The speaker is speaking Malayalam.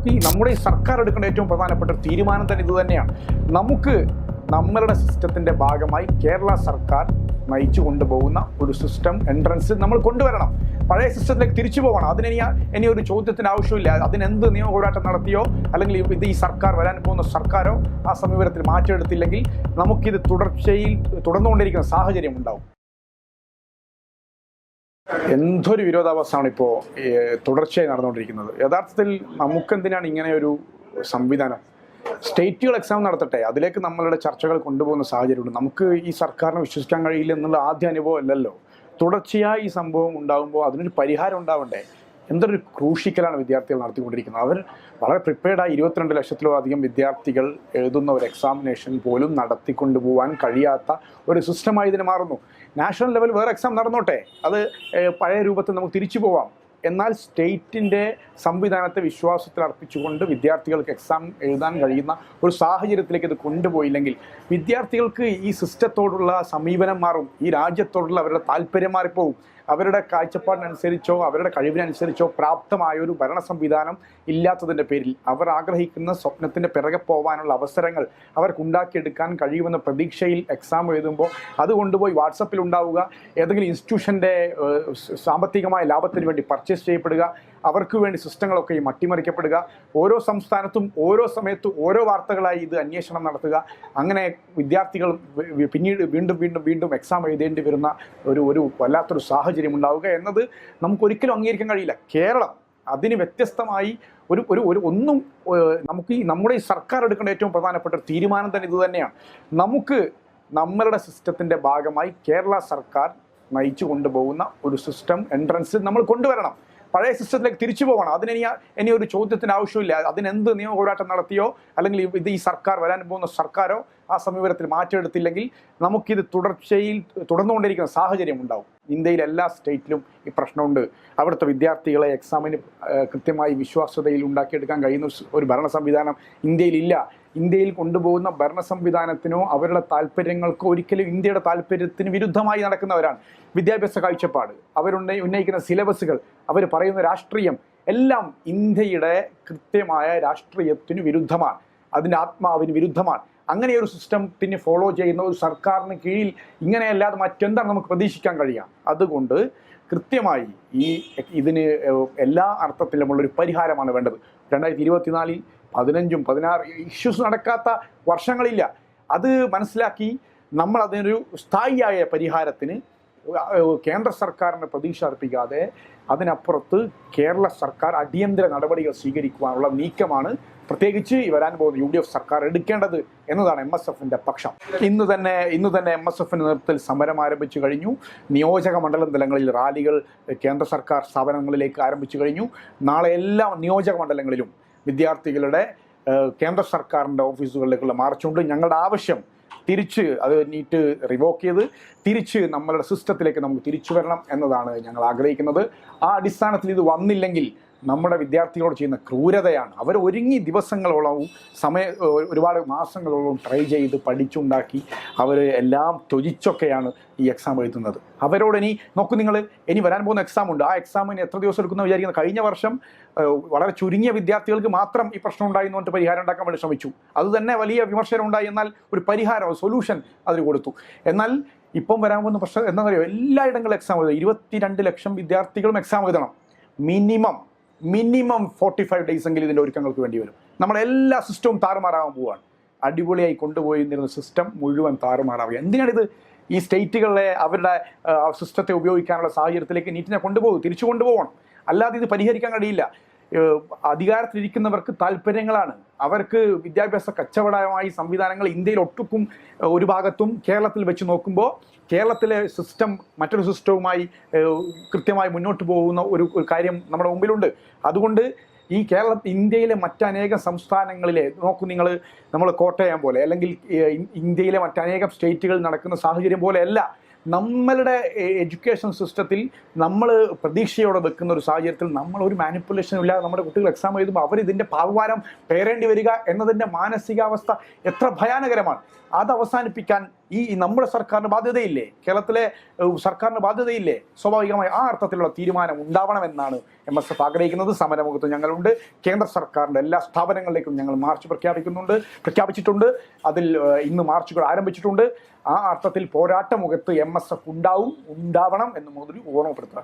നമ്മുടെ ഈ സർക്കാർ എടുക്കേണ്ട ഏറ്റവും പ്രധാനപ്പെട്ട ഒരു തീരുമാനം തന്നെ ഇത് തന്നെയാണ്. നമ്മളുടെ സിസ്റ്റത്തിൻ്റെ ഭാഗമായി കേരള സർക്കാർ നയിച്ചു കൊണ്ടുപോകുന്ന ഒരു സിസ്റ്റം എൻട്രൻസ് നമ്മൾ കൊണ്ടുവരണം. പഴയ സിസ്റ്റത്തിലേക്ക് തിരിച്ചു പോകണം. ഇനി ഒരു ചോദ്യത്തിന് ആവശ്യമില്ല. അതിനെന്ത് നിയമ പോരാട്ടം നടത്തിയോ അല്ലെങ്കിൽ ഇത് ഈ സർക്കാർ വരാൻ പോകുന്ന സർക്കാരോ ആ സമീപനത്തിൽ മാറ്റമെടുത്തില്ലെങ്കിൽ നമുക്കിത് തുടർച്ചയിൽ തുടർന്നുകൊണ്ടിരിക്കുന്ന സാഹചര്യം ഉണ്ടാവും. എന്തൊരു വിരോധാഭാസമാണ് ഇപ്പോൾ തുടർച്ചയായി നടന്നുകൊണ്ടിരിക്കുന്നത്. യഥാർത്ഥത്തിൽ നമുക്കെന്തിനാണ് ഇങ്ങനെ ഒരു സംവിധാനം? സ്റ്റേറ്റുകൾ എക്സാം നടത്തട്ടെ, അതിലേക്ക് നമ്മളുടെ ചർച്ചകൾ കൊണ്ടുപോകുന്ന സാഹചര്യമുണ്ട്. നമുക്ക് ഈ സർക്കാരിനെ വിശ്വസിക്കാൻ കഴിയില്ല എന്നുള്ള ആദ്യ അനുഭവം അല്ലല്ലോ. തുടർച്ചയായി ഈ സംഭവം ഉണ്ടാകുമ്പോൾ അതിനൊരു പരിഹാരം ഉണ്ടാവണ്ടേ? എന്തൊരു ക്രൂശിക്കലാണ് വിദ്യാർത്ഥികൾ നടത്തിക്കൊണ്ടിരിക്കുന്നത്. അവർ വളരെ പ്രിപ്പയർഡായി 22 ലക്ഷത്തിലോ അധികം വിദ്യാർത്ഥികൾ എഴുതുന്ന ഒരു എക്സാമിനേഷൻ പോലും നടത്തിക്കൊണ്ടുപോകാൻ കഴിയാത്ത ഒരു സിസ്റ്റമായി ഇതിന് മാറുന്നു. നാഷണൽ ലെവൽ വേറെ എക്സാം നടന്നോട്ടെ, അത് പഴയ രൂപത്തിൽ നമുക്ക് തിരിച്ചു പോവാം. എന്നാൽ സ്റ്റേറ്റിൻ്റെ സംവിധാനത്തെ വിശ്വാസത്തിൽ അർപ്പിച്ചുകൊണ്ട് വിദ്യാർത്ഥികൾക്ക് എക്സാം എഴുതാൻ കഴിയുന്ന ഒരു സാഹചര്യത്തിലേക്ക് ഇത് കൊണ്ടുപോയില്ലെങ്കിൽ വിദ്യാർത്ഥികൾക്ക് ഈ സിസ്റ്റത്തോടുള്ള സമീപനം മാറും. ഈ രാജ്യത്തോടുള്ള അവരുടെ താല്പര്യം മാറിപ്പോവും. അവരുടെ കാഴ്ചപ്പാടിനനുസരിച്ചോ അവരുടെ കഴിവിനനുസരിച്ചോ പ്രാപ്തമായ ഒരു ഭരണ സംവിധാനം ഇല്ലാത്തതിൻ്റെ പേരിൽ അവർ ആഗ്രഹിക്കുന്ന സ്വപ്നത്തിൻ്റെ പിറകെ പോകാനുള്ള അവസരങ്ങൾ അവർക്കുണ്ടാക്കിയെടുക്കാൻ കഴിയുമെന്ന പ്രതീക്ഷയിൽ എക്സാം എഴുതുമ്പോൾ അത് കൊണ്ടുപോയി വാട്സപ്പിൽ ഉണ്ടാവുക, ഏതെങ്കിലും ഇൻസ്റ്റിറ്റ്യൂഷൻ്റെ സാമ്പത്തികമായ ലാഭത്തിന് വേണ്ടി പർച്ചേസ് ചെയ്യപ്പെടുക, അവർക്ക് വേണ്ടി സിസ്റ്റങ്ങളൊക്കെ അട്ടിമറിക്കപ്പെടുക, ഓരോ സംസ്ഥാനത്തും ഓരോ സമയത്തും ഓരോ വാർത്തകളായി ഇത് അന്വേഷണം നടത്തുക. അങ്ങനെ വിദ്യാർത്ഥികൾ പിന്നീട് വീണ്ടും എക്സാം എഴുതേണ്ടി വരുന്ന ഒരു വല്ലാത്തൊരു സാഹചര്യം ഉണ്ടാവുക എന്നത് നമുക്കൊരിക്കലും അംഗീകരിക്കാൻ കഴിയില്ല. കേരളം അതിന് വ്യത്യസ്തമായി ഒന്നും നമ്മുടെ ഈ സർക്കാർ എടുക്കേണ്ട ഏറ്റവും പ്രധാനപ്പെട്ട ഒരു തീരുമാനം തന്നെ ഇത് തന്നെയാണ്. നമ്മളുടെ സിസ്റ്റത്തിൻ്റെ ഭാഗമായി കേരള സർക്കാർ നയിച്ചു കൊണ്ടുപോകുന്ന ഒരു സിസ്റ്റം എൻട്രൻസ് നമ്മൾ കൊണ്ടുവരണം. പഴയ സിസ്റ്റത്തിലേക്ക് തിരിച്ചു പോകണം. ഇനി ഒരു ചോദ്യത്തിന് ആവശ്യമില്ല. അതിനെന്ത് നിയമ പോരാട്ടം നടത്തിയോ അല്ലെങ്കിൽ ഇത് ഈ സർക്കാർ വരാൻ പോകുന്ന സർക്കാരോ ആ സമീപനത്തിൽ മാറ്റമെടുത്തില്ലെങ്കിൽ നമുക്കിത് തുടർച്ചയിൽ തുടർന്നുകൊണ്ടിരിക്കുന്ന സാഹചര്യം ഉണ്ടാവും. ഇന്ത്യയിലെ എല്ലാ സ്റ്റേറ്റിലും ഈ പ്രശ്നമുണ്ട്. അവിടുത്തെ വിദ്യാർത്ഥികളെ എക്സാമിന് കൃത്യമായി വിശ്വാസ്യതയിൽ ഉണ്ടാക്കിയെടുക്കാൻ കഴിയുന്ന ഒരു ഭരണ സംവിധാനം ഇന്ത്യയിലില്ല. ഇന്ത്യയിൽ കൊണ്ടുപോകുന്ന ഭരണ സംവിധാനത്തിനോ അവരുടെ താല്പര്യങ്ങൾക്കോ ഒരിക്കലും ഇന്ത്യയുടെ താല്പര്യത്തിന് വിരുദ്ധമായി നടക്കുന്നവരാണ്. വിദ്യാഭ്യാസ കാഴ്ചപ്പാട്, ഉന്നയിക്കുന്ന സിലബസുകൾ, അവർ പറയുന്ന രാഷ്ട്രീയം എല്ലാം ഇന്ത്യയുടെ കൃത്യമായ രാഷ്ട്രീയത്തിന് വിരുദ്ധമാണ്. അതിൻ്റെ ആത്മാവിന് വിരുദ്ധമാണ്. അങ്ങനെയൊരു സിസ്റ്റത്തിന് ഫോളോ ചെയ്യുന്ന ഒരു സർക്കാരിന് കീഴിൽ ഇങ്ങനെയല്ലാതെ മറ്റെന്താണ് നമുക്ക് പ്രതീക്ഷിക്കാൻ കഴിയുക? അതുകൊണ്ട് കൃത്യമായി ഇതിന് എല്ലാ അർത്ഥത്തിലുമുള്ളൊരു പരിഹാരമാണ് വേണ്ടത്. 2024 15, 16 ഇഷ്യൂസ് നടക്കാത്ത വർഷങ്ങളില്ല. അത് മനസ്സിലാക്കി നമ്മൾ അതിനൊരു സ്ഥായിയായ പരിഹാരത്തിന് കേന്ദ്ര സർക്കാരിന് പ്രതീക്ഷ അർപ്പിക്കാതെ അതിനപ്പുറത്ത് കേരള സർക്കാർ അടിയന്തര നടപടികൾ സ്വീകരിക്കുവാനുള്ള നീക്കമാണ് പ്രത്യേകിച്ച് വരാൻ പോകുന്ന UDF സർക്കാർ എടുക്കേണ്ടത് എന്നതാണ് MSFന്റെ പക്ഷം. ഇന്ന് തന്നെ MSFന്റെ നേതൃത്വത്തിൽ സമരം ആരംഭിച്ചു കഴിഞ്ഞു. നിയോജക മണ്ഡലം തലങ്ങളിൽ റാലികൾ കേന്ദ്ര സർക്കാർ സ്ഥാപനങ്ങളിലേക്ക് ആരംഭിച്ചു കഴിഞ്ഞു. നാളെ എല്ലാ നിയോജക മണ്ഡലങ്ങളിലും വിദ്യാർത്ഥികളുടെ കേന്ദ്ര സർക്കാരിൻ്റെ ഓഫീസുകളിലേക്കുള്ള മാർച്ചുണ്ട്. ഞങ്ങളുടെ ആവശ്യം അത് നീറ്റ് റിവോക്ക് ചെയ്ത് തിരിച്ച് നമ്മളുടെ സിസ്റ്റത്തിലേക്ക് നമുക്ക് തിരിച്ചു വരണം എന്നതാണ് ഞങ്ങൾ ആഗ്രഹിക്കുന്നത്. ആ അടിസ്ഥാനത്തിൽ ഇത് വന്നില്ലെങ്കിൽ നമ്മുടെ വിദ്യാർത്ഥികളോട് ചെയ്യുന്ന ക്രൂരതയാണ്. അവർ ഒരുങ്ങി ദിവസങ്ങളോളവും ഒരുപാട് മാസങ്ങളോളം ട്രൈ ചെയ്ത് പഠിച്ചുണ്ടാക്കി അവർ എല്ലാം ത്യജിച്ചൊക്കെയാണ് ഈ എക്സാം എഴുതുന്നത്. അവരോട് ഇനി വരാൻ പോകുന്ന എക്സാം ഉണ്ട്. ആ എക്സാമിന് എത്ര ദിവസം എടുക്കുന്ന വിചാരിക്കുന്നത്? കഴിഞ്ഞ വർഷം വളരെ ചുരുങ്ങിയ വിദ്യാർത്ഥികൾക്ക് മാത്രം ഈ പ്രശ്നം ഉണ്ടായി എന്ന് പറഞ്ഞിട്ട് പരിഹാരം ഉണ്ടാക്കാൻ വേണ്ടി ശ്രമിച്ചു. അത് തന്നെ വലിയ വിമർശനം ഉണ്ടായി. എന്നാൽ ഒരു പരിഹാരം, സൊല്യൂഷൻ അതിന് കൊടുത്തു. എന്നാൽ ഇപ്പം വരാൻ പോകുന്ന പ്രശ്നം എന്താ പറയുക? എല്ലായിടങ്ങളിലും എക്സാം എഴുതുക. 22 ലക്ഷം വിദ്യാർത്ഥികളും എക്സാം എഴുതണം. മിനിമം 45 ഡേയ്സ് എങ്കിലും ഇതിൻ്റെ ഒരുക്കങ്ങൾക്ക് വേണ്ടി വരും. നമ്മളെല്ലാ സിസ്റ്റവും താറുമാറാകാൻ പോവുകയാണ്. അടിപൊളിയായി കൊണ്ടുപോയിരുന്ന സിസ്റ്റം മുഴുവൻ താറുമാറാവുക. എന്തിനാണിത്? ഈ സ്റ്റേറ്റുകളെ അവരുടെ സിസ്റ്റത്തെ ഉപയോഗിക്കാനുള്ള സാഹചര്യത്തിലേക്ക് നീറ്റിനെ തിരിച്ചു കൊണ്ടുപോകണം. അല്ലാതെ ഇത് പരിഹരിക്കാൻ കഴിയില്ല. അധികാരത്തിലിരിക്കുന്നവർക്ക് താല്പര്യങ്ങളാണ്. അവർക്ക് വിദ്യാഭ്യാസ കച്ചവടമായി സംവിധാനങ്ങൾ ഇന്ത്യയിൽ ഒട്ടുക്കും ഒരു ഭാഗത്തും കേരളത്തിൽ വെച്ച് നോക്കുമ്പോൾ കേരളത്തിലെ സിസ്റ്റം മറ്റൊരു സിസ്റ്റവുമായി കൃത്യമായി മുന്നോട്ട് പോകുന്ന ഒരു കാര്യം നമ്മുടെ മുമ്പിലുണ്ട്. അതുകൊണ്ട് ഈ ഇന്ത്യയിലെ മറ്റനേകം സംസ്ഥാനങ്ങളിലെ നമ്മൾ കോട്ടയം പോലെ അല്ലെങ്കിൽ ഇന്ത്യയിലെ മറ്റനേകം സ്റ്റേറ്റുകളിൽ നടക്കുന്ന സാഹചര്യം പോലെയല്ല നമ്മളുടെ എഡ്യൂക്കേഷൻ സിസ്റ്റത്തിൽ നമ്മൾ പ്രതീക്ഷയോടെ വെക്കുന്ന ഒരു സാഹചര്യത്തിൽ ഒരു മാനിപ്പുലേഷനും ഇല്ലാതെ നമ്മുടെ കുട്ടികൾ എക്സാം എഴുതുമ്പോൾ അവരിതിൻ്റെ പാവഭാരം പേരേണ്ടി വരിക എന്നതിൻ്റെ മാനസികാവസ്ഥ എത്ര ഭയാനകരമാണ്. അത് അവസാനിപ്പിക്കാൻ ഈ നമ്മുടെ സർക്കാരിന് ബാധ്യതയില്ലേ, കേരളത്തിലെ സർക്കാരിന് ബാധ്യതയില്ലേ? സ്വാഭാവികമായി ആ അർത്ഥത്തിലുള്ള തീരുമാനം ഉണ്ടാവണമെന്നാണ് MSF ആഗ്രഹിക്കുന്നത്. സമരമുഖത്ത് ഞങ്ങളുണ്ട്. കേന്ദ്ര സർക്കാരിൻ്റെ എല്ലാ സ്ഥാപനങ്ങളിലേക്കും ഞങ്ങൾ മാർച്ച് പ്രഖ്യാപിച്ചിട്ടുണ്ട്. അതിൽ ഇന്ന് മാർച്ചുകൾ ആരംഭിച്ചിട്ടുണ്ട്. ആ അർത്ഥത്തിൽ പോരാട്ടമുഖത്ത് MSF ഉണ്ടാവണം എന്ന് മോദി ഓർമ്മപ്പെടുത്തുക.